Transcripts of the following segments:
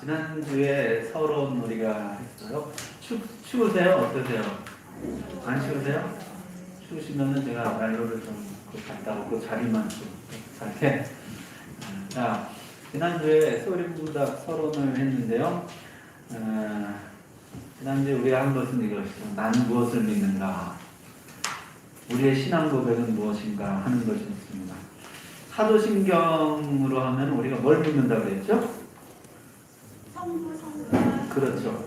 지난주에 서론 우리가 했어요. 추우세요? 어떠세요? 안 추우세요? 추우시면은 제가 난로를 좀 갖다 놓고 자리만 좀 살게. 자, 지난주에 소리문답 서론을 했는데요. 지난주에 우리가 한 것은 이것이죠. 난 무엇을 믿는가? 우리의 신앙 고백은 무엇인가 하는 것이었습니다. 사도신경으로 하면 우리가 뭘 믿는다고 그랬죠? 성부, 성자. 그렇죠.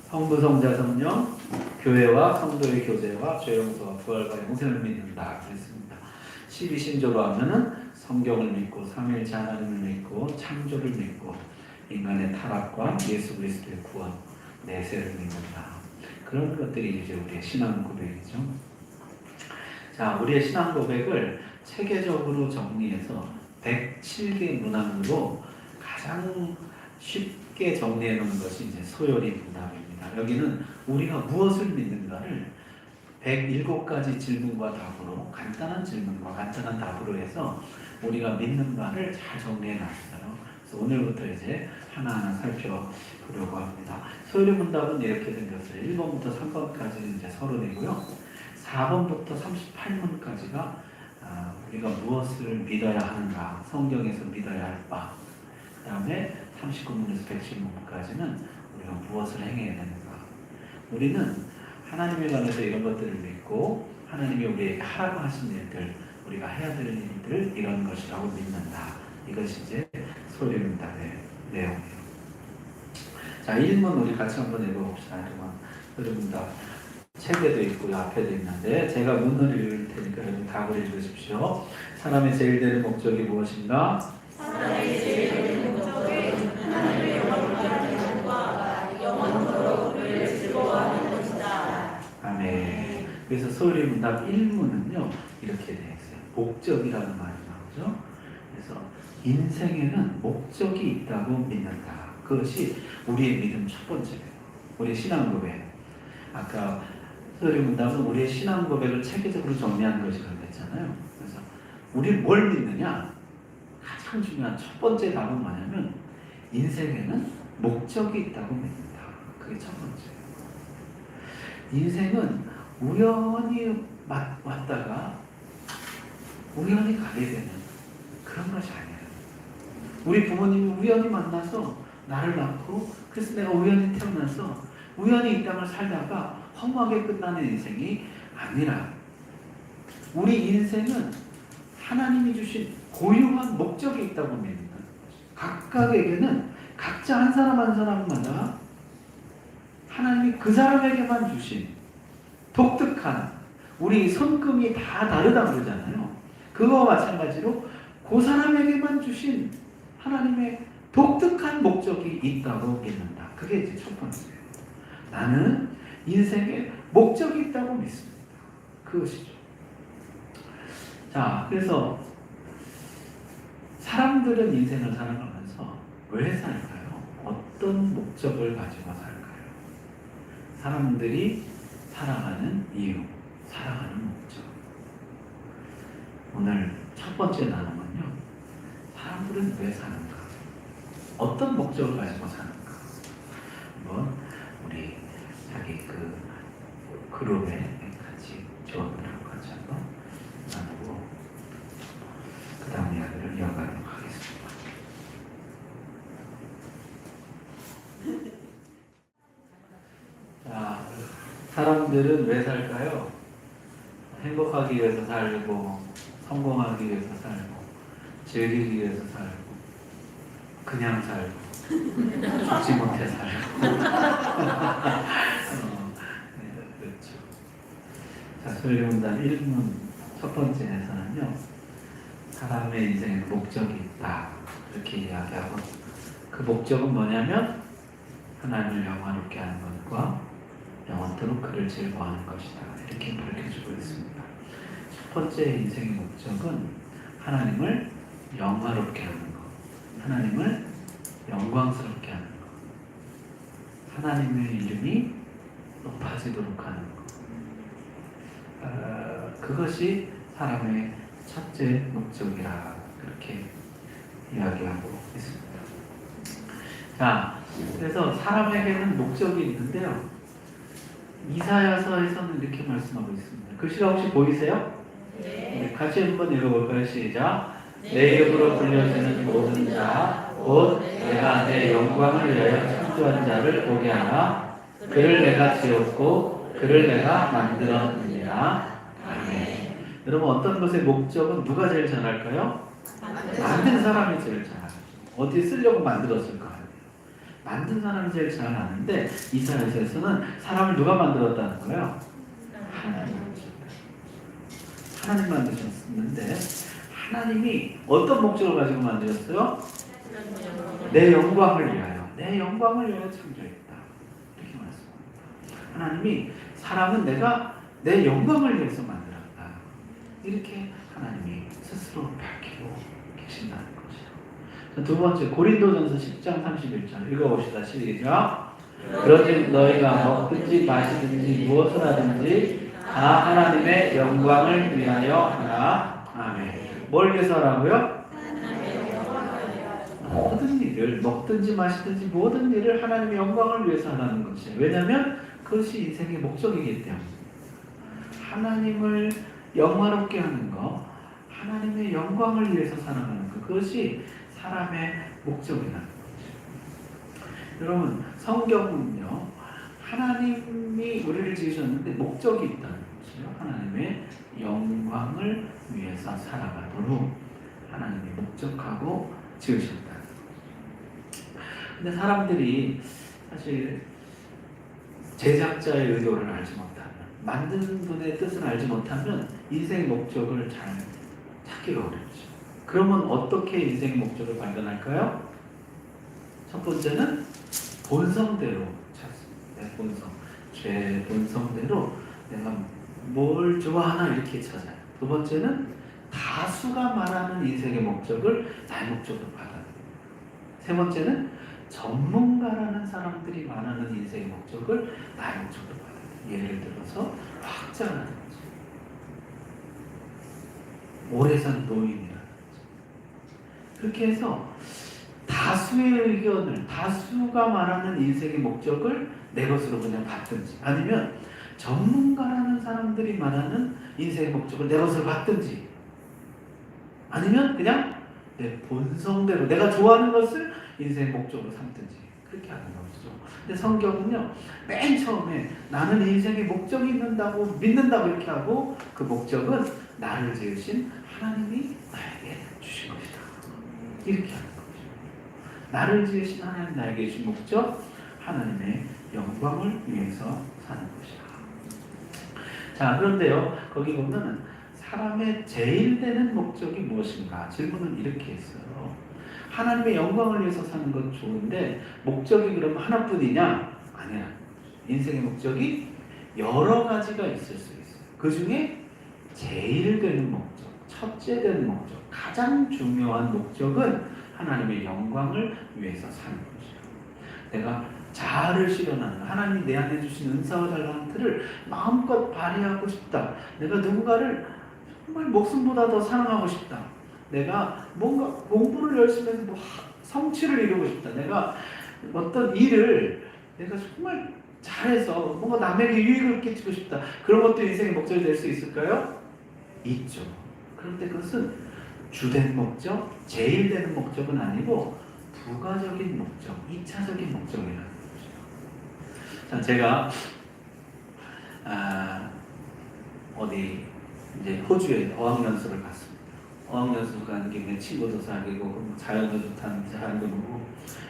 성부, 성자, 성령, 교회와 성도의 교제와 죄용서와 부활과 영생을 믿는다 그랬습니다. 12신조로 하면은 성경을 믿고 삼위일체 하나님을 믿고 창조를 믿고 인간의 타락과 예수 그리스도의 구원, 내세를 믿는다. 그런 것들이 이제 우리의 신앙 고백이죠. 자, 우리의 신앙 고백을 체계적으로 정리해서 107개 문항으로 가장 쉽게 정리해 놓은 것이 이제 소요리 문항입니다. 여기는 우리가 무엇을 믿는가를 107가지 질문과 답으로, 간단한 질문과 간단한 답으로 해서 우리가 믿는 바를 잘 정리해 놨어요. 그래서 오늘부터 이제 하나하나 살펴보려고 합니다. 소요리 문답은 이렇게 생겼어요. 1번부터 3번까지는 이제 서론이고요. 4번부터 38문까지가 우리가 무엇을 믿어야 하는가, 성경에서 믿어야 할 바. 그 다음에 39문에서 110문까지는 우리가 무엇을 행해야 되는가. 우리는 하나님에 관해서 이런 것들을 믿고 하나님이 우리에게 하라고 하신 일들, 우리가 해야 될 일들, 이런 것이라고 믿는다. 이것이 이제 소리문답의 내용이에요. 자, 1문 우리 같이 한번 읽어봅시다. 소리문답 책에도 있고 앞에도 있는데 제가 문을 읽을 테니까 여러분 답을 읽으십시오. 사람의 제일 되는 목적이 무엇인가? 사람의 제일 되는 목적은 하나님의 영광을 하는 것과 영원토록 그를 즐거워하는 것이다. 아멘. 그래서 소리문답 1문은요 이렇게 되어 있어요. 목적이라는 말이 나오죠. 그래서 인생에는 목적이 있다고 믿는다. 그것이 우리의 믿음 첫 번째예요. 우리의 신앙 고백. 아까 소리문답은 우리의 신앙 고백을 체계적으로 정리한 것이라고 했잖아요. 그래서 우리 뭘 믿느냐? 가장 중요한 첫 번째 답은 뭐냐면 인생에는 목적이 있다고 믿는다. 그게 첫 번째예요. 인생은 우연히 왔다가 우연히 가게 되는 그런 것이 아니에요. 우리 부모님이 우연히 만나서 나를 낳고 그래서 내가 우연히 태어나서 우연히 이 땅을 살다가 허무하게 끝나는 인생이 아니라 우리 인생은 하나님이 주신 고유한 목적이 있다고 믿는 것이죠. 각각에게는 각자 한 사람 한 사람마다 하나님이 그 사람에게만 주신 독특한, 우리 손금이 다 다르다 그러잖아요. 그거와 마찬가지로 그 사람에게만 주신 하나님의 독특한 목적이 있다고 믿는다. 그게 이제 첫 번째예요. 나는 인생에 목적이 있다고 믿습니다. 그것이죠. 자, 그래서 사람들은 인생을 살아가면서 왜 살까요? 어떤 목적을 가지고 살까요? 사람들이 살아가는 이유, 살아가는 목적. 오늘 첫 번째 나눔은요. 사람들은 왜 사는가? 어떤 목적을 가지고 사는가? 한번 우리 자기 그 그룹에 같이 조언들하고 같이 한번 나누고 그 다음 이야기를 이어가도록 하겠습니다. 자, 사람들은 왜 살까요? 행복하기 위해서 살고, 성공하기 위해서 살고, 즐기기 위해서 살고, 그냥 살고, 죽지 못해 살고. 그렇죠. 자, 소리문답 1문 첫 번째에서는요, 사람의 인생에 목적이 있다. 이렇게 이야기하고, 그 목적은 뭐냐면, 하나님을 영화롭게 하는 것과 영원토록 그를 즐거워하는 것이다. 이렇게 밝혀주고 있습니다. 첫 번째 인생의 목적은 하나님을 영화롭게 하는 것, 하나님을 영광스럽게 하는 것, 하나님의 이름이 높아지도록 하는 것. 그것이 사람의 첫째 목적이라 그렇게 이야기하고 있습니다. 자, 그래서 사람에게는 목적이 있는데요. 이사야서에서는 이렇게 말씀하고 있습니다. 글씨가 혹시 보이세요? 네. 같이 한번 읽어볼까요? 시작. 내 이름으로 불려지는 모든 자, 곧 내가 내 영광을 위하여 창조한 자를 보게 하라. 그를 내가 지었고 그를 내가 만들었느니라. 아멘. 여러분, 어떤 것의 목적은 누가 제일 잘할까요? 만든 사람이 제일 잘하죠. 어디에 쓰려고 만들었을 거예요. 만든 사람이 제일 잘 아는데 이사야서에서는 사람을 누가 만들었다는 거예요? 하나님 만드셨는데 하나님이 어떤 목적을 가지고 만들었어요? 내 영광을 위하여, 내 영광을 위하여 창조했다. 이렇게 말씀합니다. 하나님이 사람은 내가 내 영광을 위해서 만들었다. 이렇게 하나님이 스스로 밝히고 계신다는 거죠. 두 번째, 고린도전서 10장 31절 읽어봅시다. 시작. 그러지 너희가 먹든지 마시든지 무엇을 하든지 다 하나님의 영광을 위하여 하라. 아멘. 뭘 위해서 하라고요? 모든 일을 먹든지 마시든지 모든 일을 하나님의 영광을 위해서 하라는 것이에요. 왜냐하면 그것이 인생의 목적이기 때문에. 하나님을 영화롭게 하는 것, 하나님의 영광을 위해서 살아가는 것, 그것이 사람의 목적이라는 거죠. 여러분, 성경은요, 하나님이 우리를 지으셨는데 목적이 있다는 거죠. 하나님의 영광을 위해서 살아가도록 하나님이 목적하고 지으셨다는 거죠. 근데 사람들이 사실 제작자의 의도를 알지 못하면, 만든 분의 뜻을 알지 못하면 인생의 목적을 잘 찾기가 어렵죠. 그러면 어떻게 인생의 목적을 발견할까요? 첫 번째는 본성대로 찾습니다. 내 본성, 죄 본성대로 내가 뭘 좋아하나 이렇게 찾아요. 두 번째는 다수가 말하는 인생의 목적을 나의 목적으로 받아들여요. 세 번째는 전문가라는 사람들이 말하는 인생의 목적을 나의 목적으로 받아들여요. 예를 들어서 학자라는 거죠. 오래 산 노인이라는 거죠. 그렇게 해서 다수의 의견을, 다수가 말하는 인생의 목적을 내 것으로 그냥 받든지, 아니면 전문가라는 사람들이 말하는 인생의 목적을 내 것으로 받든지, 아니면 그냥 내 본성대로 내가 좋아하는 것을 인생의 목적으로 삼든지, 그렇게 하는 것이죠. 근데 성경은요, 맨 처음에 나는 인생의 목적이 있는다고 믿는다고 이렇게 하고, 그 목적은 나를 지으신 하나님이 나에게 주신 것이다. 이렇게 하는 거죠. 나를 지으신 하나님 나에게 주신 목적, 하나님의 영광을 위해서 사는 것이다. 자, 그런데요, 거기 보면 사람의 제일 되는 목적이 무엇인가? 질문은 이렇게 했어요. 하나님의 영광을 위해서 사는 건 좋은데 목적이 그럼 하나뿐이냐? 아니야. 인생의 목적이 여러 가지가 있을 수 있어요. 그 중에 제일 되는 목적, 첫째 되는 목적, 가장 중요한 목적은 하나님의 영광을 위해서 사는 것이에요. 내가 자아를 실현하는, 하나님이 내 안에 주신 은사와 달란트를 마음껏 발휘하고 싶다. 내가 누군가를 정말 목숨보다 더 사랑하고 싶다. 내가 뭔가 공부를 열심히 해서 뭐 성취를 이루고 싶다. 내가 어떤 일을 내가 정말 잘해서 뭔가 남에게 유익을 끼치고 싶다. 그런 것도 인생의 목적이 될 수 있을까요? 있죠. 그런데 그것은 주된 목적, 제일 되는 목적은 아니고 부가적인 목적, 2차적인 목적이라는 거죠. 자, 제가 어디 이제 호주에 어학연수를 갔습니다. 어학연수 가는 김에 친구도 사귀고 자연도 좋다는 자연도 보고,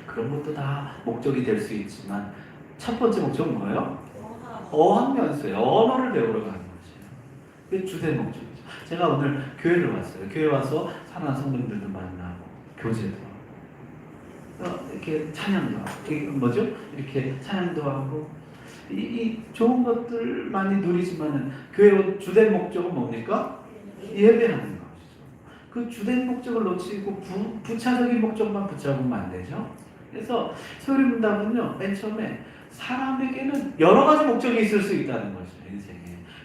그런 것도 다 목적이 될 수 있지만 첫 번째 목적은 뭐예요? 어학연수예요. 언어를 배우러 가는 것이에요. 그게 주된 목적이죠. 제가 오늘 교회를 왔어요. 교회 와서 사랑하는 성도님들도 만나고 교제도 하고 이렇게 찬양도 하고, 이게 뭐죠? 이렇게 찬양도 하고 이 좋은 것들 많이 누리지만은 교회 주된 목적은 뭡니까? 예배하는 것이죠. 그 주된 목적을 놓치고 부차적인 목적만 붙잡으면 안 되죠. 그래서 소리문답은요, 맨 처음에 사람에게는 여러 가지 목적이 있을 수 있다는 것이죠. 인생에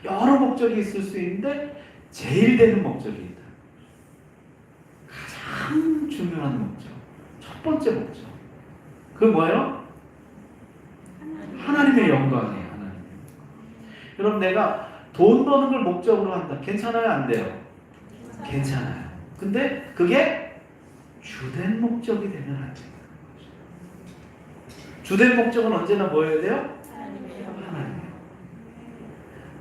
여러 목적이 있을 수 있는데 제일 되는 목적이 있다. 가장 중요한 목적, 첫 번째 목적. 그 뭐예요? 하나님의 영광이에요. 하나님. 여러분 내가 돈 버는 걸 목적으로 한다. 괜찮아요? 안 돼요? 괜찮아요. 근데 그게 주된 목적이 되면 안 돼요. 주된 목적은 언제나 뭐여야 돼요? 하나님이에요.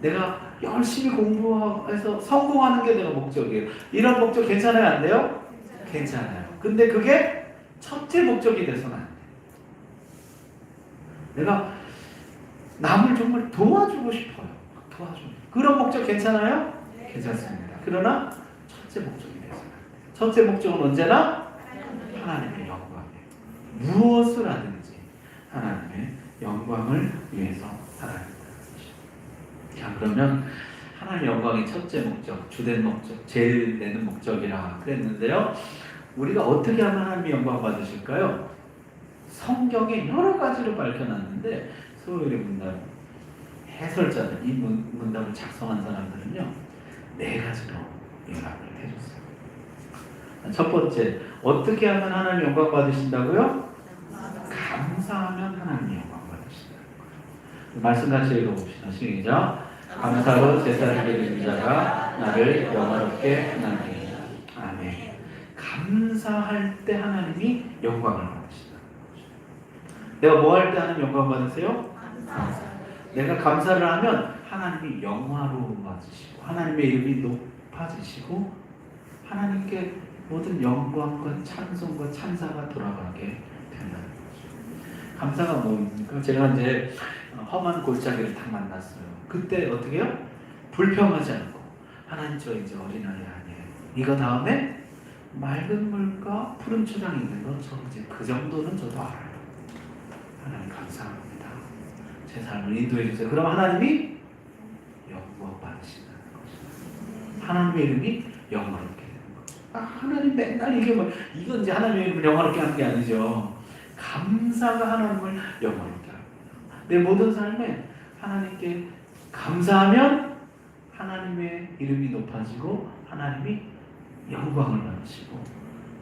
내가 열심히 공부해서 성공하는 게 내가 목적이에요. 이런 목적 괜찮아요? 안 돼요? 괜찮아요. 근데 그게 첫째 목적이 돼서는 안 돼요. 내가 남을 정말 도와주고 싶어요. 도와주고. 그런 목적 괜찮아요? 괜찮습니다. 그러나 첫째 목적이 돼서는 안 돼요. 첫째 목적은 언제나 하나님의 영광이에요. 무엇을 하든지 하나님의 영광을 위해서 살아야 된다. 자, 그러면 하나님의 영광이 첫째 목적, 주된 목적, 제일 내는 목적이라 그랬는데요. 우리가 어떻게 하면 하나님의 영광 받으실까요? 성경에 여러 가지로 밝혀놨는데 소요일의 문답 해설자들, 이 문답을 작성한 사람들은요 4가지로 요약을 해줬어요. 첫 번째, 어떻게 하면 하나님 영광 받으신다고요? 감사하면 하나님 영광 받으신다는 거예요. 말씀 같이 읽어봅시다. 시작. 감사로 제사를 드리는 자가 나를 영화롭게 하나니. 아멘. 감사할 때 하나님이 영광을 받으신다는 거죠. 내가 뭐 할 때 하나님 영광 받으세요? 감사. 내가 감사를 하면 하나님이 영화로워지시고 하나님의 이름이 높아지시고 하나님께 모든 영광과 찬송과 찬사가 돌아가게 된다는 거죠. 감사가 뭡니까? 제가 이제 험한 골짜기를 딱 만났어요. 그때 어떻게 해요? 불평하지 않고 하나님 저 이제 어린아이 아니에요. 이거 다음에 맑은 물과 푸른 초장이 있는 건 저 이제 그 정도는 저도 알아요. 하나님 감사합니다. 제 삶을 인도해 주세요. 그럼 하나님이 영광 받으신다는 거죠. 하나님의 이름이 영광롭게 되는 거죠. 하나님 맨날 이게 뭐 이건 이제 하나님의 이름을 영광롭게 하는 게 아니죠. 감사가 하나님을 영광롭게 합니다. 내 모든 삶에 하나님께 감사하면 하나님의 이름이 높아지고 하나님이 영광을 받으시고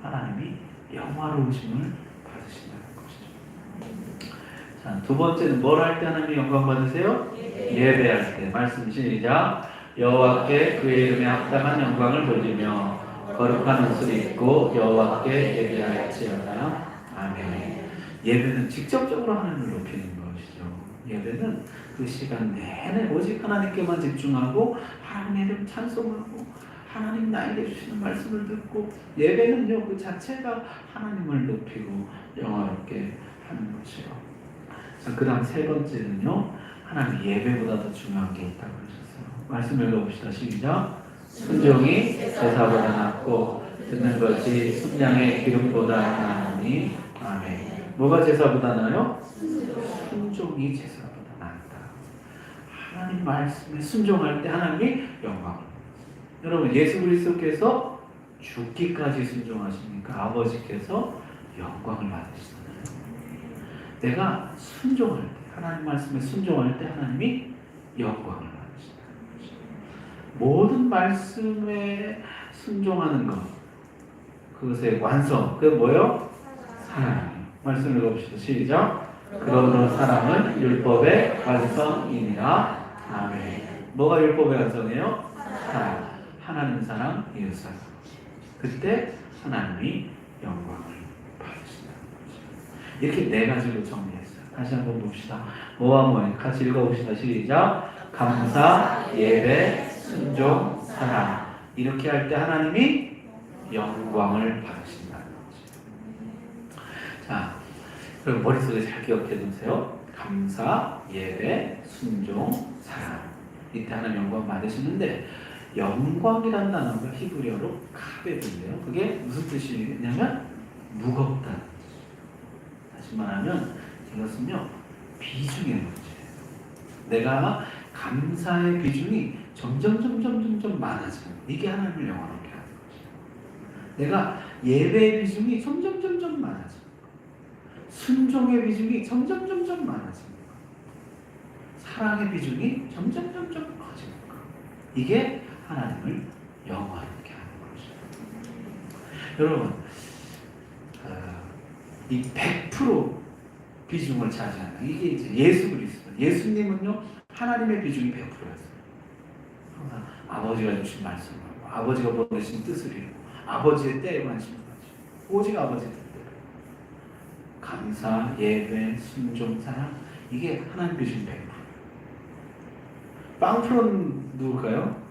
하나님이 영화로우심을 받으신다는 것이죠. 자, 두 번째는 뭘 할 때 하나님이 영광 받으세요? 예배할 때. 말씀 시작. 여호와께 그의 이름에 합당한 영광을 돌리며 거룩한 옷을 입고 여호와께 예배할지어다. 아멘. 예배는 직접적으로 하나님을 높이는 것이죠. 예배는 그 시간 내내 오직 하나님께만 집중하고 하나님의 이름 찬송하고 하나님 나에게 주시는 말씀을 듣고 예배는요 그 자체가 하나님을 높이고 영화롭게 하는 것이요. 자, 그 다음 세 번째는요 하나님 예배보다 더 중요한 게 있다고 그러셨어요. 말씀 읽어봅시다. 시작. 순종이 제사보다 낫고 듣는 것이 순양의 기름보다 나으니. 아멘. 뭐가 제사보다 나아요? 순종이 제사보다 낫다. 하나님 말씀에 순종할 때 하나님이 영광을. 여러분 예수 그리스도께서 죽기까지 순종하시니까 아버지께서 영광을 받으시잖아요. 내가 순종할 때 하나님 말씀에 순종할 때 하나님이 영광을 받으신다는 거죠. 모든 말씀에 순종하는 것 그것의 완성 그게 뭐예요? 사랑이에요. 말씀 읽어봅시다. 시작. 그러므로 사랑은 율법의 완성이니라. 아멘. 뭐가 율법의 완성이에요? 사랑. 하나님 사랑, 이웃 사랑. 그때 하나님이 영광을 받으신다는 거죠. 이렇게 4가지로 정리했어요. 다시 한번 봅시다. 뭐와 뭐예요? 같이 읽어봅시다. 시작. 감사, 예배, 순종, 사랑. 이렇게 할 때 하나님이 영광을 받으신다는 거죠. 자, 그럼 머릿속에 잘 기억해 두세요. 감사, 예배, 순종, 사랑. 이때 하나님 영광 받으시는데 영광이라는 단어가 히브리어로 카베인데요. 그게 무슨 뜻이냐면 무겁다. 다시 말하면 이것은요 비중의 문제예요. 내가 감사의 비중이 점점 많아지는 이게 하나님을 영광롭게 하는 것이에요. 내가 예배의 비중이 점점 많아지는 것. 순종의 비중이 점점 많아지는 것. 사랑의 비중이 점점 커지는 것. 이게 하나님을 영화롭게 하는 것이죠. 여러분, 이 100% 비중을 차지하는 이게 이제 예수 그리스도. 예수님은요 하나님의 비중이 100%였어요. 항상 아버지가 주신 말씀을 하고 아버지가 보내신 뜻을 이루고 아버지의 때에 관심을 가지고 오직 아버지의 뜻대로 감사, 예배, 순종, 사랑 이게 하나님 비중 100%. 빵프로는 누굴까요?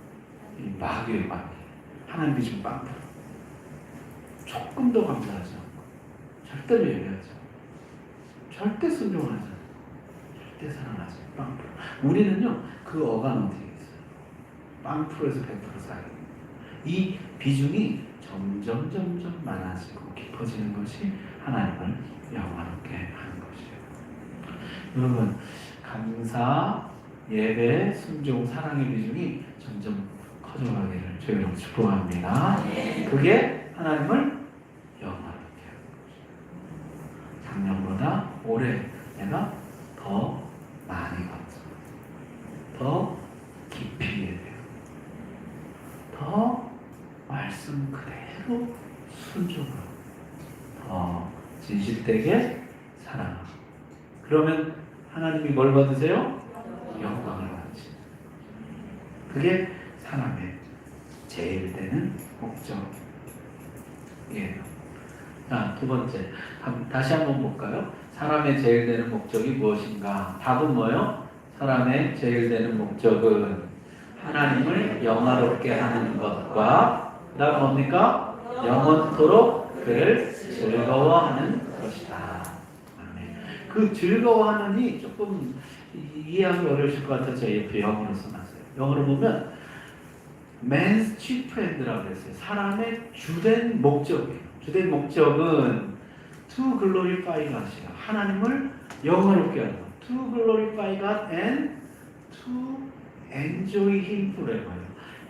이 마귀예요, 마귀. 하나님 비중 빵프로. 조금 더 감사하지 않고 절대로 예배하지 않고 절대 순종하지 않고 절대 사랑하지 않고 빵프로. 우리는요 그 어간 어디에 있어요? 빵프로에서 100% 사이. 이 비중이 점점 많아지고 깊어지는 것이 하나님을 영화롭게 하는 것이에요. 여러분, 감사, 예배, 순종, 사랑의 비중이 점점 커져가기를 주님으로 축복합니다. 그게 하나님을 영화롭게 하는 것이에요. 작년보다 올해 내가 더 많이 봤어. 더 깊이 예배하고 더 말씀 그대로 순종하고 더 진실되게 사랑하고 그러면 하나님이 뭘 받으세요? 영광을 받으시죠. 그게 사람의 제일 되는 목적이에요. 자, 두 번째. 다시 한번 볼까요? 사람의 제일 되는 목적이 무엇인가? 답은 뭐예요? 사람의 제일 되는 목적은 하나님을 영화롭게 하는 것과 그 다음 뭡니까? 영원토록 그를 즐거워하는 것이다. 그 즐거워하는이 조금 이해하기 어려우실 것 같아서 옆에 영어로 써놨어요. 영어로 보면 man's chief end라고 했어요. 사람의 주된 목적이에요. 주된 목적은 to glorify God이에요. 하나님을 영화롭게 하는 것. to glorify God and to enjoy Him forever.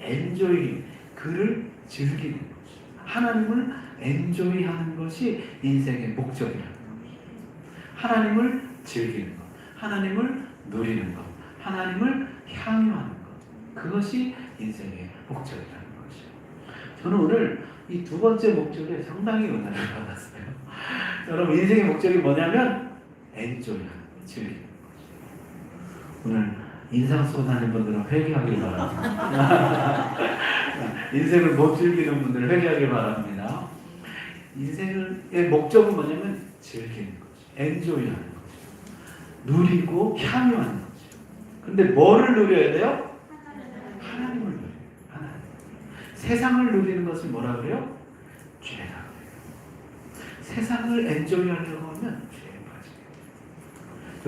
enjoy Him. 그를 즐기는 것이죠. 하나님을 enjoy 하는 것이 인생의 목적이라는 거예요. 하나님을 즐기는 것, 하나님을 누리는 것, 하나님을 향유하는 것. 그것이 인생의 목적이라는 것이죠. 저는 오늘 이 두 번째 목적에 상당히 은혜를 받았어요. 여러분 인생의 목적이 뭐냐면 엔조이하는 것, 즐기는 것이죠. 오늘 인상 쓰고 다니는 분들은 회개하길 바랍니다. 인생을 못 즐기는 분들은 회개하길 바랍니다. 인생의 목적은 뭐냐면 즐기는 거죠. 엔조이하는 거죠. 누리고 향유하는 거죠. 근데 뭐를 누려야 돼요? 하나님을 누려요. 하나님. 세상을 누리는 것을 뭐라 그래요? 죄라 그래요. 세상을 엔조이하려고 하면 죄에 빠지게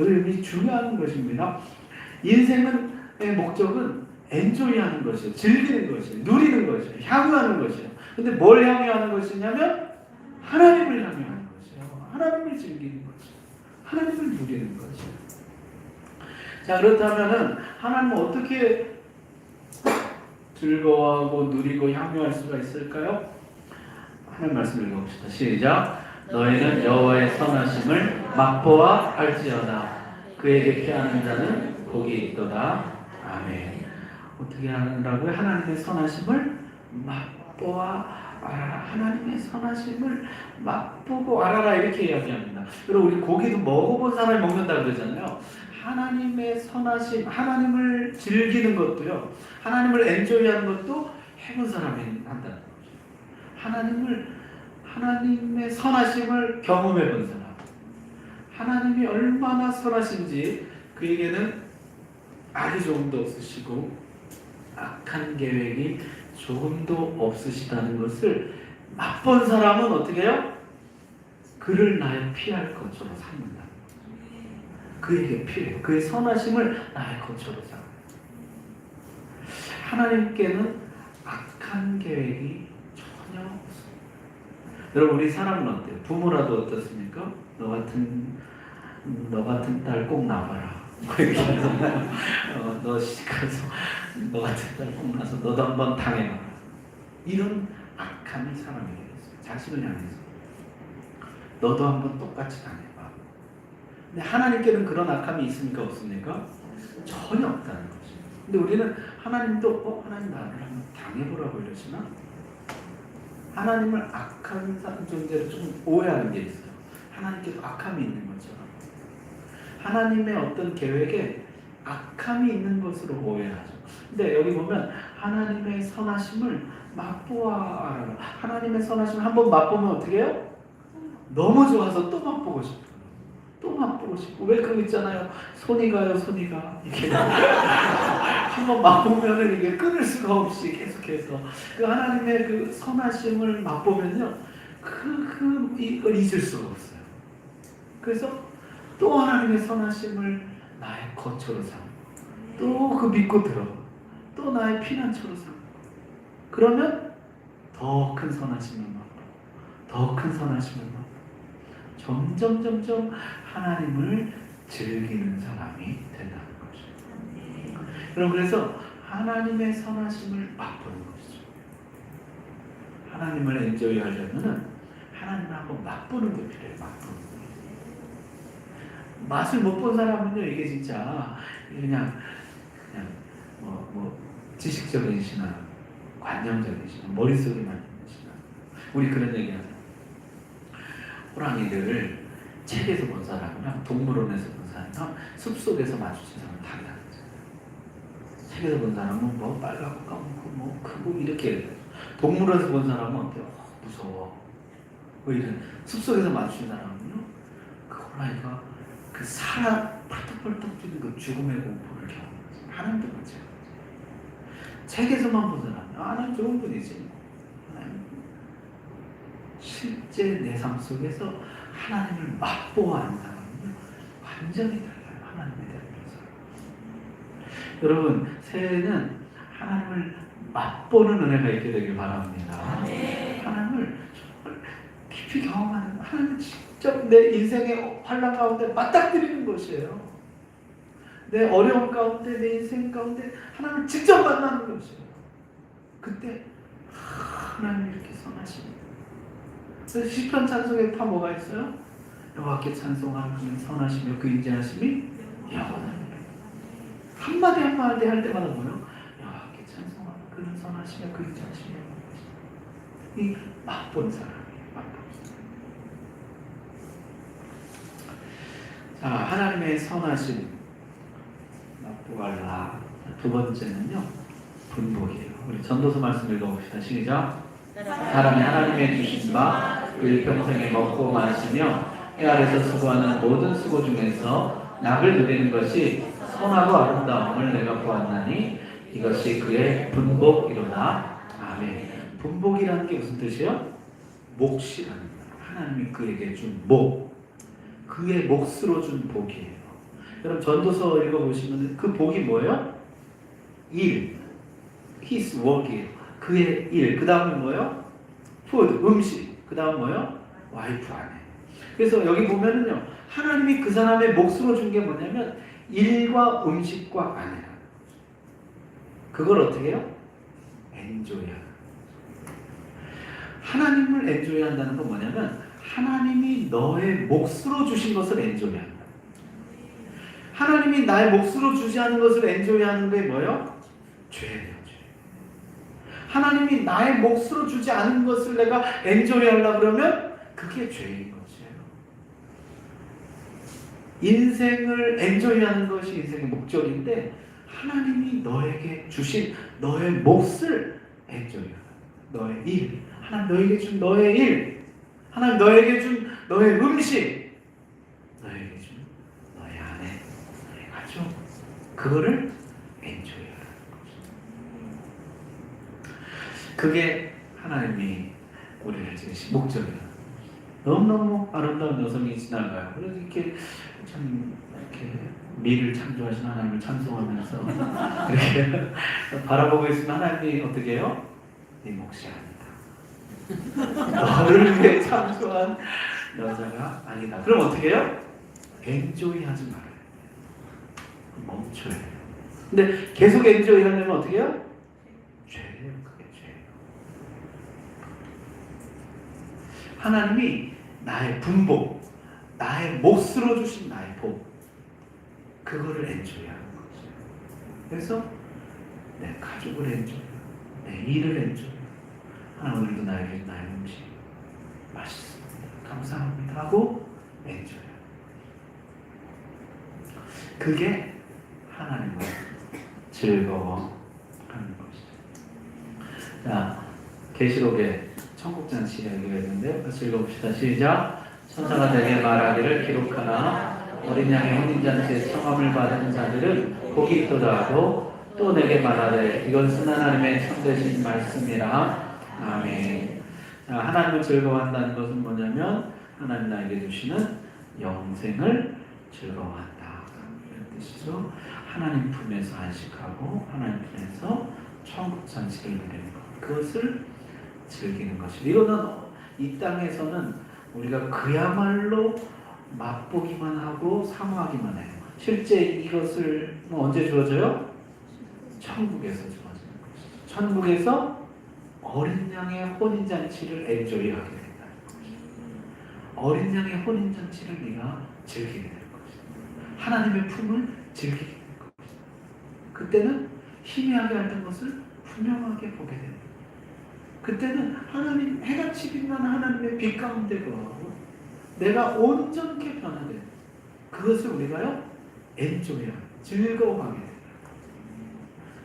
돼요. 여기 중요한 것입니다. 인생의 목적은 엔조이하는 것이에요. 즐기는 것이에요. 누리는 것이에요. 향유하는 것이에요. 근데 뭘 향유하는 것이냐면 하나님을 향유하는 것이에요. 하나님을 즐기는 것이에요. 하나님을 누리는 것이에요. 자, 그렇다면은 하나님은 어떻게 즐거워하고 누리고 향유할 수가 있을까요? 하나님 말씀 읽어봅시다. 시작. 너희는 여호와의 선하심을 맛보아 알지어다. 그에게 피하는 자는 복이 있도다. 아멘. 어떻게 하는다고요? 하나님의 선하심을 맛보아 알아라. 하나님의 선하심을 맛보고 알아라. 이렇게 이야기합니다. 그리고 우리 고기도 먹어본 사람이 먹는다 그러잖아요. 하나님의 선하심, 하나님을 즐기는 것도요. 하나님을 엔조이하는 것도 해본 사람이 한다는 거죠. 하나님의 선하심을 경험해 본 사람. 하나님이 얼마나 선하신지 그에게는 악이 조금도 없으시고 악한 계획이 조금도 없으시다는 것을 맛본 사람은 어떻게 해요? 그를 나의 피할 것으로 삼는다. 그에게 피해요. 그의 선하심을 나의 것으로 삼는다. 하나님께는 악한 계획이 전혀 없습니다. 여러분 우리 사람은 어때요? 부모라도 어떻습니까? 너 같은 딸 꼭 낳아라. 이렇게 해서 너 시집가서 너 같은 딸 꼭 낳아서 너도 한번 당해봐라. 이런 악한 사람이 되겠어요. 자식을 향해서 너도 한번 똑같이 당해봐. 근데 하나님께는 그런 악함이 있습니까? 없습니까? 전혀 없다는 거죠. 근데 우리는 하나님도 하나님 나를 한번 당해보라고 이러시나? 하나님을 악한 존재로 좀 오해하는 게 있어요. 하나님께도 악함이 있는 것처럼. 하나님의 어떤 계획에 악함이 있는 것으로 오해하죠. 근데 여기 보면 하나님의 선하심을 맛보아 알아라. 하나님의 선하심을 한번 맛보면 어떻게 해요? 너무 좋아서 또 맛보고 싶어요. 또 맛보고 싶고. 왜 그런 거 있잖아요. 손이 가요, 손이 가. 이게 한번 맛보면은 이게 끊을 수가 없이 계속해서 그 하나님의 그 선하심을 맛보면요, 이걸 잊을 수가 없어요. 그래서 또 하나님의 선하심을 나의 거처로 삼고, 또 그 믿고 들어, 또 나의 피난처로 삼고, 그러면 더 큰 선하심을 맛보고, 더 큰 선하심을 맛보고, 점점 하나님을 즐기는 사람이 된다는 거죠. 그럼 그래서 하나님의 선하심을 맛보는 것이죠. 하나님을 엔조이 하려면은 하나님을 한번 맛보는 게 필요해요. 맛보는 게. 맛을 못 본 사람은요, 이게 진짜 그냥 지식적인 신앙, 관념적인 신앙, 머릿속에만 있는 신앙. 우리 그런 얘기하죠. 호랑이를 책에서 본 사람이랑 동물원에서 본 사람이랑 숲속에서 마주친 사람은 다르다는 거죠. 책에서 본 사람은 뭐 빨갛고 까맣고 뭐 크고 이렇게, 동물원에서 본 사람은 어때요? 무서워. 뭐 이런. 숲속에서 마주친 사람은요, 그 호랑이가 그 사람 펄떡펄떡 뛰는 그 죽음의 공포를 경험하죠. 하나님도 마찬가지. 책에서만 본 사람은 하나님 좋은 분이지. 하나님 실제 내 삶 속에서 하나님을 맛보아하는 사람은요, 완전히 달라요. 하나님에 대해서. 여러분, 새해에는 하나님을 맛보는 은혜가 있게 되길 바랍니다. 하나님을 정말 깊이 경험하는, 하나님을 직접 내 인생의 환난 가운데 맞닥뜨리는 것이에요. 내 어려움 가운데, 내 인생 가운데 하나님을 직접 만나는 것이에요. 그때 하나님이 이렇게 선하십니다. 그래서 시편 찬송에 다 뭐가 있어요? 여호와께 찬송하면 선하시며 그 인자하심이 영원합니다. 한마디 한마디 할 때마다 뭐요? 여호와께 찬송하면 그는 선하시며 그 인자하심이 영원합니다. 이 맛본 사람이에요. 맛본 사람. 자, 하나님의 선하심 맛보아라. 두 번째는요, 분복이에요. 우리 전도서 말씀 읽어봅시다. 시작. 사람이 하나님의 주신 바 그 일평생에 먹고 마시며 해 아래서 수고하는 모든 수고 중에서 낙을 누리는 것이 선하고 아름다움을 내가 보았나니 이것이 그의 분복이로다. 아멘. 분복이라는 게 무슨 뜻이에요? 몫이라는 거예요. 하나님이 그에게 준 복, 그의 몫으로 준 복이에요. 여러분, 전도서 읽어보시면 그 복이 뭐예요? 일, his work이에요. 그의 일. 그 다음은 뭐예요? food, 음식. 그 다음 뭐예요? 와이프 아내. 그래서 여기 보면은요, 하나님이 그 사람의 몫으로 준 게 뭐냐면 일과 음식과 아내라는 거죠. 그걸 어떻게 해요? 엔조이하는 거죠. 하나님을 엔조이한다는 건 뭐냐면 하나님이 너의 몫으로 주신 것을 엔조이한다. 하나님이 나의 몫으로 주지 않은 것을 엔조이하는 게 뭐예요? 죄예요. 하나님이 나의 몫으로 주지 않은 것을 내가 엔조이하려고 그러면 그게 죄인 것이에요. 인생을 엔조이하는 것이 인생의 목적인데 하나님이 너에게 주신 너의 몫을 엔조이하라. 너의 일, 하나님 너에게 준 너의 일, 하나님 너에게 준 너의 음식, 너에게 준 너의 아내, 너의 가족, 그거를 엔조이하라. 그게 하나님이 우리를 지으신 목적이에요. 너무너무 아름다운 여성이 지나가요. 그래서 이렇게 참 이렇게 미를 창조하신 하나님을 찬송하면서 이렇게 바라보고 있으면 하나님이 어떻게 해요? 네 몫이 아니다. 너를 위해 창조한 여자가 아니다. 그럼 어떻게 해요? 엔조이 하지 말아요. 멈춰야 돼요. 근데 계속 엔조이 하려면 어떻게 해요? 죄예요. 하나님이 나의 분복, 나의 몫으로 주신 나의 복, 그거를 엔조이하는 거죠. 그래서 내 가족을 엔조이하고, 내 일을 엔조이하고, 하나님 오늘도 나에게 나의 음식 맛있습니다. 감사합니다 하고 엔조이. 그게 하나님을 즐거워하는 것이죠. 자, 계시록에 천국잔치 이야기가 있는데 같이 읽어봅시다. 시작. 천사가 내게 말하기를 기록하나 어린 양의 혼인잔치에 청함을 받은 자들은 복이 있도다 하고 또 내게 말하되 이것은 하나님의 참되신 말씀이라. 아멘. 자, 하나님을 즐거워한다는 것은 뭐냐면 하나님 나에게 주시는 영생을 즐거워한다 이런 뜻이죠. 하나님 품에서 안식하고 하나님 품에서 천국 잔치를 누리는 것, 그것을 즐기는 것이. 이거는 이 땅에서는 우리가 그야말로 맛보기만 하고 사모하기만 해요. 실제 이것을 언제 주어져요? 천국에서 주어지는 것이죠. 천국에서 어린 양의 혼인잔치를 엔조이하게 된다는 것이죠. 어린 양의 혼인잔치를 네가 즐기게 될 것이죠. 하나님의 품을 즐기게 될 것이죠. 그때는 희미하게 알던 것을 분명하게 보게 됩니다. 그때는 하나님, 해같이 빛나는 하나님의 빛 가운데 거하고 내가 온전케 변화된 그것을 우리가요 엔조이하고 즐거워하게 됩니다.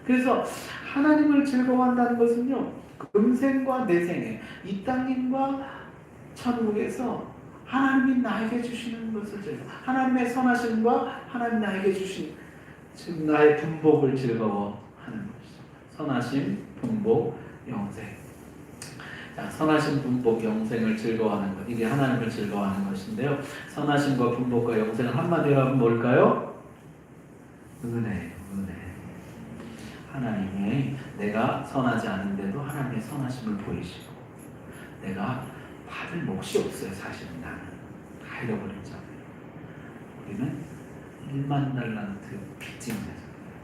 그래서 하나님을 즐거워한다는 것은요 금생과 내생에 이 땅과 천국에서 하나님이 나에게 주시는 것을 즐거워, 하나님의 선하심과 하나님 나에게 주신 지금 나의 분복을 즐거워하는 것이죠. 선하심, 분복, 영생. 자, 선하심, 분복, 영생을 즐거워하는 것, 이게 하나님을 즐거워하는 것인데요. 선하심과 분복과 영생을 한마디로 하면 뭘까요? 은혜예요. 은혜. 하나님이 내가 선하지 않은데도 하나님의 선하심을 보이시고 내가 받을 몫이 없어요. 사실은 나는 다 잃어버렸잖아요. 우리는 1만 달란트 빚집니다.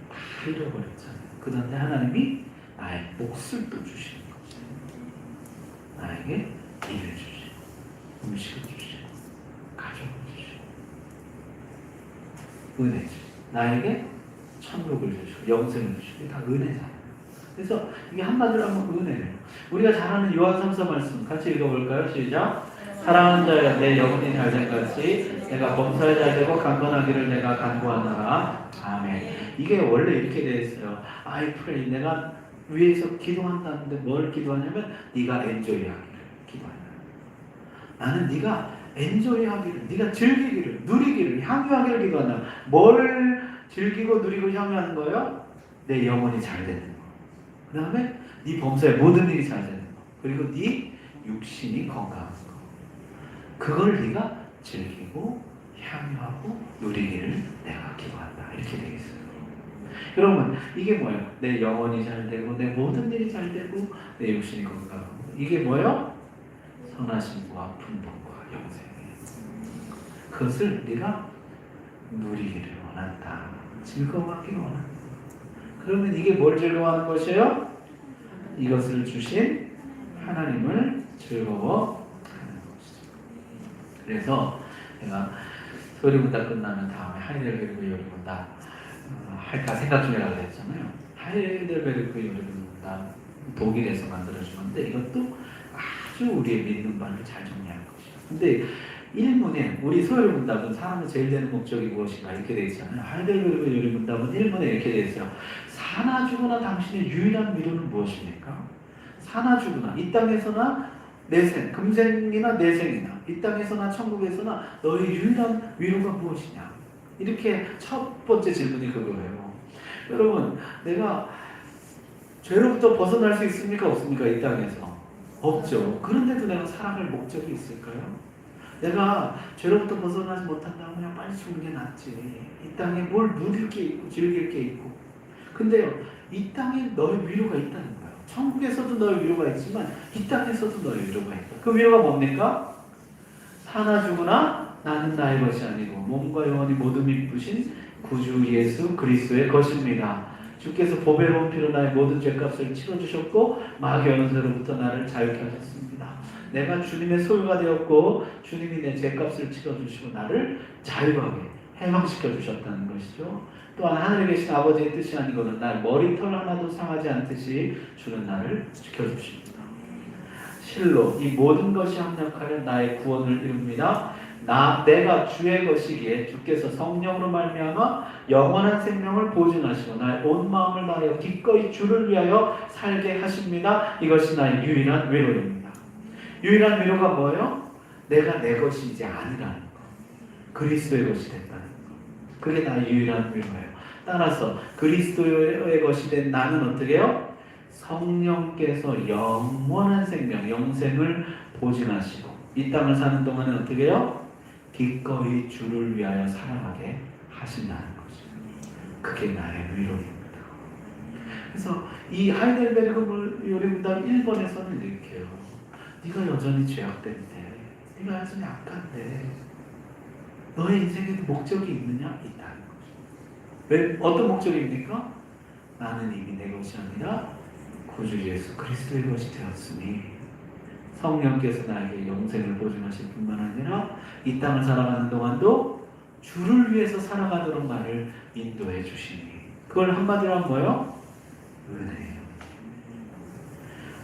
다 잃어버렸잖아요. 그런데 하나님이 나의 몫을 또 주시는 거죠. 나에게 일을 주시고 음식을 주시고 가족을 주시고 은혜 주시고 나에게 천국을 주시고 영생을 주시고 이게 다 은혜잖아요. 그래서 이게 한마디로 하면 은혜예요. 우리가 잘 아는 요한 3서 말씀 같이 읽어볼까요? 시작. 사랑하는 자여 내 영혼이 잘된 같이 내가 범사에 잘되고 강건하기를 내가 간구하노라. 아멘. 이게 원래 이렇게 되어 있어요. I pray. 내가 위에서 기도한다는데 뭘 기도하냐면 네가 엔조이하기를 기도한다. 나는 네가 엔조이하기를, 네가 즐기기를, 누리기를, 향유하기를 기도한다. 뭘 즐기고 누리고 향유하는 거예요? 내 영혼이 잘 되는 거. 그 다음에 네 범사의 모든 일이 잘 되는 거. 그리고 네 육신이 건강한 거. 그걸 네가 즐기고 향유하고 누리기를 내가 기도한다. 이렇게 되어 있어요. 여러분 이게 뭐예요? 내 영혼이 잘 되고 내 모든 일이 잘 되고 내 육신이 건강하고 이게 뭐예요? 선하심과 분복과 영생이에요. 그것을 네가 누리기를 원한다. 즐거워하기를 원한다. 그러면 이게 뭘 즐거워하는 것이에요? 이것을 주신 하나님을 즐거워하는 것이죠. 그래서 내가 소리문답 끝나면 다음에 하이델베르크 요리문답 할까 생각 중이라고 했잖아요. 하이델베르크 요리문답 독일에서 만들어주는데 이것도 아주 우리의 믿는 바를 잘 정리한 것이죠. 근데 1문에 우리 소요리 문답은 사람의 제일 되는 목적이 무엇인가 이렇게 되어 있잖아요. 하이델베르크 요리 문답은 1문에 이렇게 되어 있어요. 사나 죽으나 당신의 유일한 위로는 무엇입니까? 사나 죽으나 이 땅에서나 내생, 금생이나 내생이나 이 땅에서나 천국에서나 너의 유일한 위로가 무엇이냐? 이렇게 첫 번째 질문이 그거예요. 여러분, 내가 죄로부터 벗어날 수 있습니까? 없습니까? 이 땅에서 없죠. 그런데도 내가 살아갈 목적이 있을까요? 내가 죄로부터 벗어나지 못한다면 그냥 빨리 죽는 게 낫지. 이 땅에 뭘 누릴 게 있고 즐길 게 있고. 근데요, 이 땅에 너의 위로가 있다는 거예요. 천국에서도 너의 위로가 있지만 이 땅에서도 너의 위로가 있다. 그 위로가 뭡니까? 사나 죽으나 나는 나의 것이 아니고 몸과 영혼이 모두 미쁘신 구주 예수 그리스도의 것입니다. 주께서 보배로운 피로 나의 모든 죄값을 치러주셨고 마귀의 연세로부터 나를 자유케 하셨습니다. 내가 주님의 소유가 되었고 주님이 내 죄값을 치러주시고 나를 자유하게 해방시켜 주셨다는 것이죠. 또한 하늘에 계신 아버지의 뜻이 아니고는 날 머리털 하나도 상하지 않듯이 주는 나를 지켜주십니다. 실로 이 모든 것이 합력하여 나의 구원을 이룹니다. 내가 주의 것이기에 주께서 성령으로 말미암아 영원한 생명을 보증하시고 나의 온 마음을 다하여 기꺼이 주를 위하여 살게 하십니다. 이것이 나의 유일한 위로입니다. 유일한 위로가 뭐예요? 내가 내 것이 이제 아니라는 거. 그리스도의 것이 됐다는 거. 그게 나의 유일한 위로예요. 따라서 그리스도의 것이 된 나는 어떻게 해요? 성령께서 영원한 생명, 영생을 보증하시고 이 땅을 사는 동안에 어떻게 해요? 기꺼이 주를 위하여 살아가게 하신다는 거죠. 그게 나의 위로입니다. 그래서 이 하이델베르그 요리문답 1번에서는 이렇게 해요. 네가 여전히 죄악된데, 네가 여전히 악한데 너의 인생에도 목적이 있느냐? 있다는 거죠. 왜? 어떤 목적입니까? 나는 이미 내 것이 아니라 구주 예수 그리스도의 것이 되었으니 성령께서 나에게 영생을 보증하실 뿐만 아니라 이 땅을 살아가는 동안도 주를 위해서 살아가도록 나를 인도해 주시니 그걸 한마디로 하면 뭐예요? 은혜예요.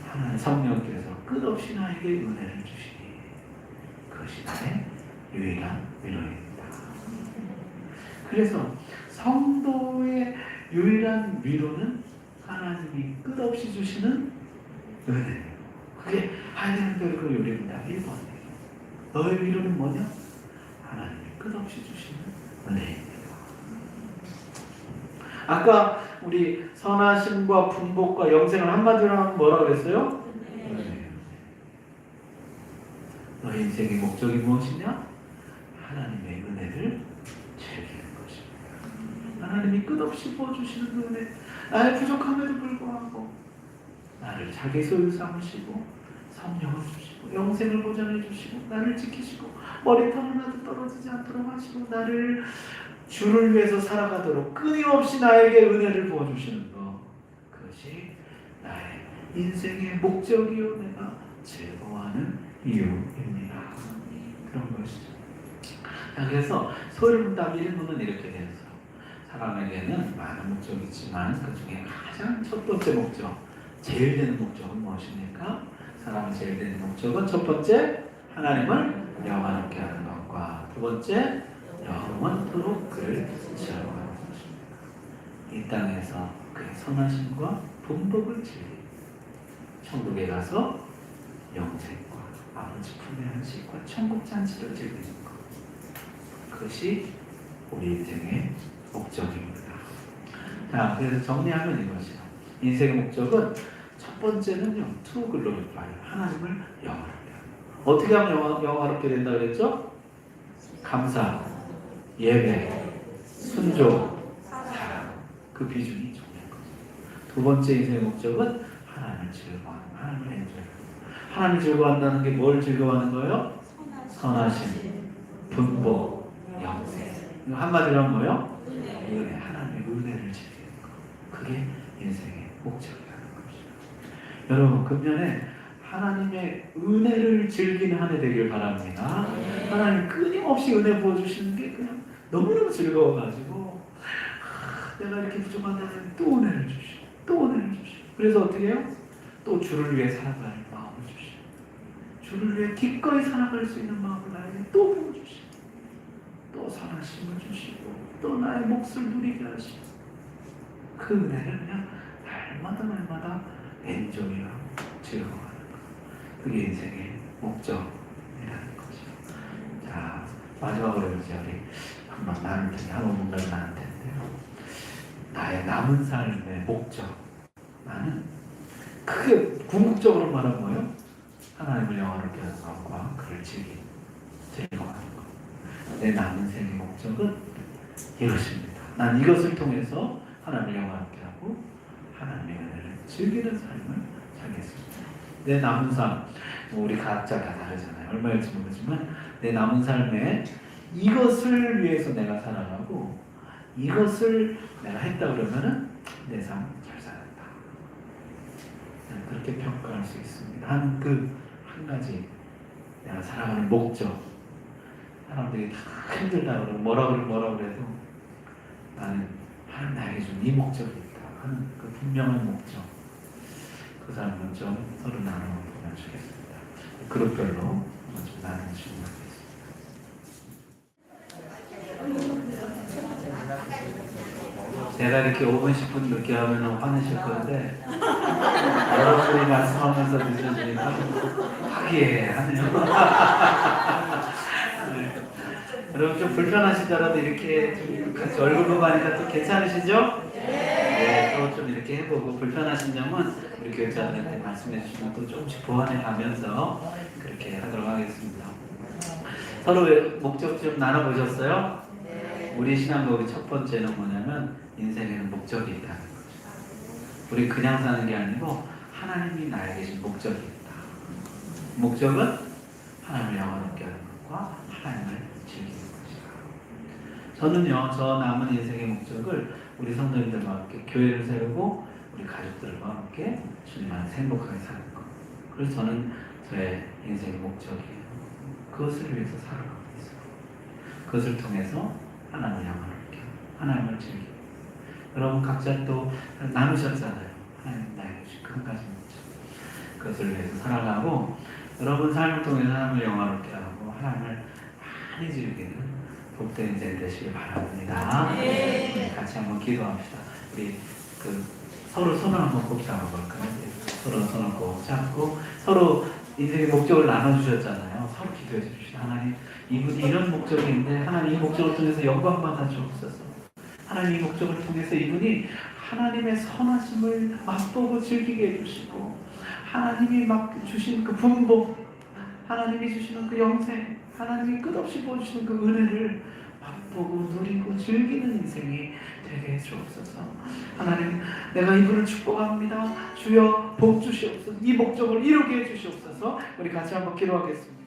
하나님 성령께서 끝없이 나에게 은혜를 주시니 그것이 나의 유일한 위로입니다. 그래서 성도의 유일한 위로는 하나님이 끝없이 주시는 은혜예요. 그게 하이델베르그 요리입니다. 1번이에요. 너의 위로는 뭐냐? 하나님이 끝없이 주시는 은혜입니다. 아까 우리 선하심과 분복과 영생을 한마디로 하면 뭐라고 그랬어요? 은혜예요. 너의 인생의 목적이 무엇이냐? 하나님의 은혜를 즐기는 것입니다. 하나님이 끝없이 부어주시는 은혜, 나의 부족함에도 불구하고 나를 자기 소유 삼으시고 성령을 주시고 영생을 보장해 주시고 나를 지키시고 머리털 하나도 떨어지지 않도록 하시고 나를 주를 위해서 살아가도록 끊임없이 나에게 은혜를 부어주시는 것, 그것이 나의 인생의 목적이요 내가 즐거워하는 이유입니다. 그런 것이죠. 자, 그래서 소일문답 1문은 이렇게 되어서 사람에게는 많은 목적이 있지만 그 중에 가장 첫 번째 목적, 제일 되는 목적은 무엇입니까? 사람이 제일 되는 목적은 첫 번째, 하나님을 영화롭게 하는 것과 두 번째, 영원토록 그를 즐거워하는 것입니다. 이 땅에서 그의 선하심과 분복을 즐기고 천국에 가서 영생과 아버지 품의 안식과 천국 잔치를 즐기는 것, 그것이 우리 인생의 목적입니다. 자, 그래서 정리하면 이것이요. 인생의 목적은 첫 번째는요, to glorify, 하나님을 영화롭게 하는 것. 어떻게 하면 영화롭게 된다 그랬죠? 감사, 예배, 순종, 사랑. 그 비중이 중요한 거죠. 두 번째 인생의 목적은 하나님을 즐거워하는, 하나님을 엔조이. 하나님을 즐거워한다는 게 뭘 즐거워하는 거예요? 선하심, 분복, 영생. 이거 한마디로 하면 뭐예요? 은혜, 하나님의 은혜를 즐기는 것. 그게 인생의 목적이라는 것이죠. 여러분, 금년에 하나님의 은혜를 즐기는 한 해 되길 바랍니다. 하나님 끊임없이 은혜 부어주시는 게 그냥 너무너무 즐거워가지고 내가 이렇게 부족한다면 또 은혜를 주시고 또 은혜를 주시고 그래서 어떻게 해요? 또 주를 위해 살아갈 마음을 주시고 주를 위해 기꺼이 살아갈 수 있는 마음을 나에게 또 부어주시고 또 선하심을 주시고 또 나의 몫을 누리게 하시고 그 은혜를 그냥 날마다 엔조이하고 즐거워하는 것, 그게 인생의 목적이라는 거죠. 자, 마지막으로 이제 우리 한번 나눌 텐데, 한 5분간 나눌 텐데요. 나의 남은 삶의 목적, 나는 크게 궁극적으로 말하면 뭐예요? 하나님을 영화롭게 하는 것과 그를 즐거워하는 것. 내 남은 생의 목적은 이것입니다. 난 이것을 통해서 하나님을 영화롭게 하고 하나님의 은혜를 즐기는 삶을 살겠습니다. 내 남은 삶, 우리 각자 다 다르잖아요. 얼마일지 모르지만 내 남은 삶에 이것을 위해서 내가 살아가고 이것을 내가 했다 그러면은 내 삶 잘 살았다. 그렇게 평가할 수 있습니다. 한 가지 내가 살아가는 목적. 사람들이 다 힘들다 그러고 뭐라 그래도 나는 하나님 나에게 준 이 목적이 있다 하는 그 분명한 목적. 그 사람은 좀 서로 나눠보면 좋겠습니다. 그룹별로 좀 나누시면 되겠습니다. 제가 이렇게 5분, 10분 늦게 하면 화내실 건데 여러분들이 말씀하면서 늦어지니까 화기애애하네요. 네. 여러분 좀 불편하시더라도 이렇게 좀 같이 얼굴 보고 하니까 또 괜찮으시죠? 네. 또 좀 이렇게 해보고 불편하신 점은 우리 교육자들한테 말씀해 주시면 또 조금씩 보완해 가면서 그렇게 하도록 하겠습니다. 서로 목적 좀 나눠보셨어요? 우리 신앙고의 첫 번째는 뭐냐면 인생에는 목적이 있다는 거죠. 우리 그냥 사는 게 아니고 하나님이 나에게 주신 목적이 있다. 목적은 하나님을 영원하게 하는 것과 하나님을 즐기는 것이다. 저는요, 저 남은 인생의 목적을 우리 성도님들과 함께 교회를 세우고 우리 가족들과 함께 주님 안에서 행복하게 사는 것. 그래서 저는 저의 인생의 목적이에요. 그것을 위해서 살아가고 있어요. 그것을 통해서 하나님을 영원하게 하나님을 즐기고. 여러분 각자 또 나누셨잖아요. 하나님 나에게 주신 한 가지 목적. 그것을 위해서 살아가고 여러분 삶을 통해서 하나님을 영원하게 하고 하나님을 많이 즐기는 복된 인생 되시길 바랍니다. 네. 같이 한번 기도합시다. 우리 서로 손을 한번 꼭 잡아볼까요? 서로 손을 꼭 잡고 서로 인생의 목적을 나눠주셨잖아요. 서로 기도해 주십시오. 하나님 이분이 이런 목적이 있는데 하나님 이 목적을 통해서 영광 받아 주옵소서. 하나님 이 목적을 통해서 이분이 하나님의 선하심을 맛보고 즐기게 해주시고 하나님이 막 주신 그 분복 하나님이 주시는 그 영생 하나님이 끝없이 보여주시는 그 은혜를 맛보고 누리고 즐기는 인생이 되게 해주옵소서. 하나님 내가 이분을 축복합니다. 주여 복 주시옵소서. 이 목적을 이루게 해주시옵소서. 우리 같이 한번 기도하겠습니다.